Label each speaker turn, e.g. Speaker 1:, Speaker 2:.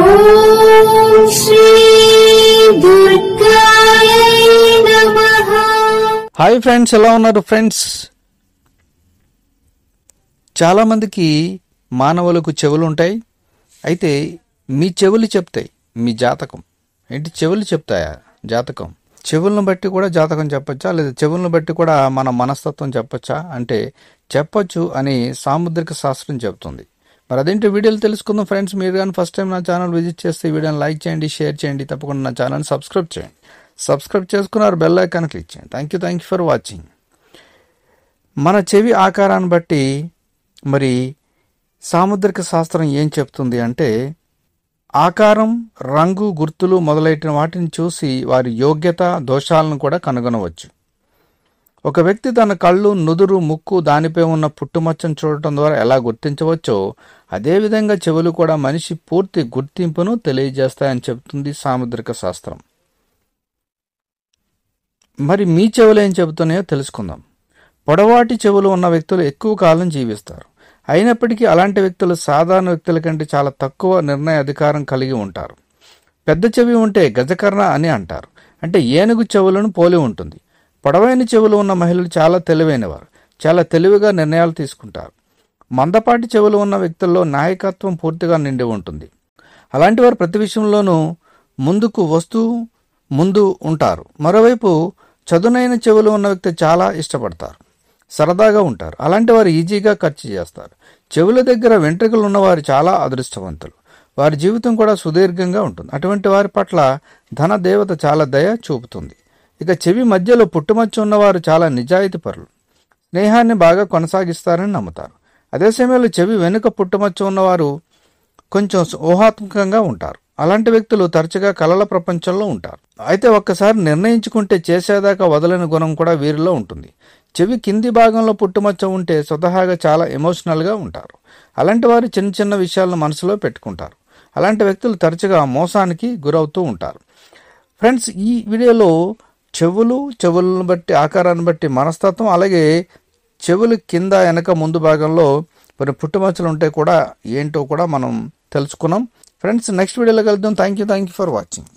Speaker 1: ఓం శ్రీ దుర్గాయ నమః.
Speaker 2: Hi friends, ఎలా ఉన్నారు ఫ్రెండ్స్? చాలామందికి మానవులకు చెవులు ఉంటాయి. అయితే మీ చెవులు చెప్తాయి మీ జాతకం. ఏంటి, చెవులు చెప్తాయా జాతకం? చెవులను బట్టి కూడా జాతకం చెప్పొచ్చా, లేదా చెవులను బట్టి కూడా మన మనస్తత్వం చెప్పొచ్చా అంటే చెప్పొచ్చు అని సాముద్రిక శాస్త్రం చెబుతుంది. మరి అదేంటి వీడియోలు తెలుసుకుందాం ఫ్రెండ్స్. మీరు కానీ ఫస్ట్ టైం నా ఛానల్ విజిట్ చేస్తే ఈ వీడియోని లైక్ చేయండి, షేర్ చేయండి, తప్పకుండా నా ఛానల్ని సబ్స్క్రైబ్ చేయండి. సబ్స్క్రైబ్ చేసుకున్నారు, బెల్ ఐకాన్ క్లిక్ చేయండి. Thank you for watching. మన చెవి ఆకారాన్ని బట్టి మరి సాముద్రిక శాస్త్రం ఏం చెప్తుంది అంటే, ఆకారం, రంగు, గుర్తులు మొదలైన వాటిని చూసి వారి యోగ్యత, దోషాలను కూడా కనుగొనవచ్చు. ఒక వ్యక్తి తన కళ్ళు, నుదురు, ముక్కు, దానిపై ఉన్న పుట్టుమచ్చను చూడటం ద్వారా ఎలా గుర్తించవచ్చో అదేవిధంగా చెవులు కూడా మనిషి పూర్తి గుర్తింపును తెలియజేస్తాయని చెబుతుంది సాముద్రిక శాస్త్రం. మరి మీ చెవులు ఏం చెబుతున్నాయో తెలుసుకుందాం. పొడవాటి చెవులు ఉన్న వ్యక్తులు ఎక్కువ కాలం జీవిస్తారు. అయినప్పటికీ అలాంటి వ్యక్తులు సాధారణ వ్యక్తుల కంటే చాలా తక్కువ నిర్ణయ అధికారం కలిగి ఉంటారు. పెద్ద చెవి ఉంటే గజకర్ణ అని అంటారు. అంటే ఏనుగు చెవులను పోలి ఉంటుంది. పొడవైన చెవులు ఉన్న మహిళలు చాలా తెలివైనవారు. చాలా తెలివిగా నిర్ణయాలు తీసుకుంటారు. మందపాటి చెవులు ఉన్న వ్యక్తుల్లో నాయకత్వం పూర్తిగా నిండి ఉంటుంది. అలాంటి వారు ప్రతి విషయంలోనూ ముందుకు వస్తూ ముందు ఉంటారు. మరోవైపు చదునైన చెవులు ఉన్న వ్యక్తి చాలా ఇష్టపడతారు, సరదాగా ఉంటారు. అలాంటి వారు ఈజీగా ఖర్చు చేస్తారు. చెవుల దగ్గర వెంట్రుకలు ఉన్నవారు చాలా అదృష్టవంతులు. వారి జీవితం కూడా సుదీర్ఘంగా ఉంటుంది. అటువంటి వారి పట్ల ధన దేవత చాలా దయ చూపుతుంది. ఇక చెవి మధ్యలో పుట్టుమచ్చ ఉన్నవారు చాలా నిజాయితీ పరులు. స్నేహాన్ని బాగా కొనసాగిస్తారని నమ్ముతారు. అదే సమయంలో చెవి వెనుక పుట్టుమచ్చ ఉన్నవారు కొంచెం ఊహాత్మకంగా ఉంటారు. అలాంటి వ్యక్తులు తరచుగా కలల ప్రపంచంలో ఉంటారు. అయితే ఒక్కసారి నిర్ణయించుకుంటే చేసేదాకా వదలని గుణం కూడా వీరిలో ఉంటుంది. చెవి కింది భాగంలో పుట్టుమచ్చ ఉంటే స్వతహాగా చాలా ఎమోషనల్గా ఉంటారు. అలాంటి వారు చిన్న చిన్న విషయాలను మనసులో పెట్టుకుంటారు. అలాంటి వ్యక్తులు తరచుగా మోసానికి గురవుతూ ఉంటారు. ఫ్రెండ్స్, ఈ వీడియోలో చెవులను బట్టి, ఆకారాన్ని బట్టి మనస్తత్వం, అలాగే చెవులు కింద, వెనక, ముందు భాగంలో మరి పుట్టుమచ్చలు ఉంటే కూడా ఏంటో కూడా మనం తెలుసుకున్నాం. ఫ్రెండ్స్, నెక్స్ట్ వీడియోలో కలుద్దాం. Thank you for watching.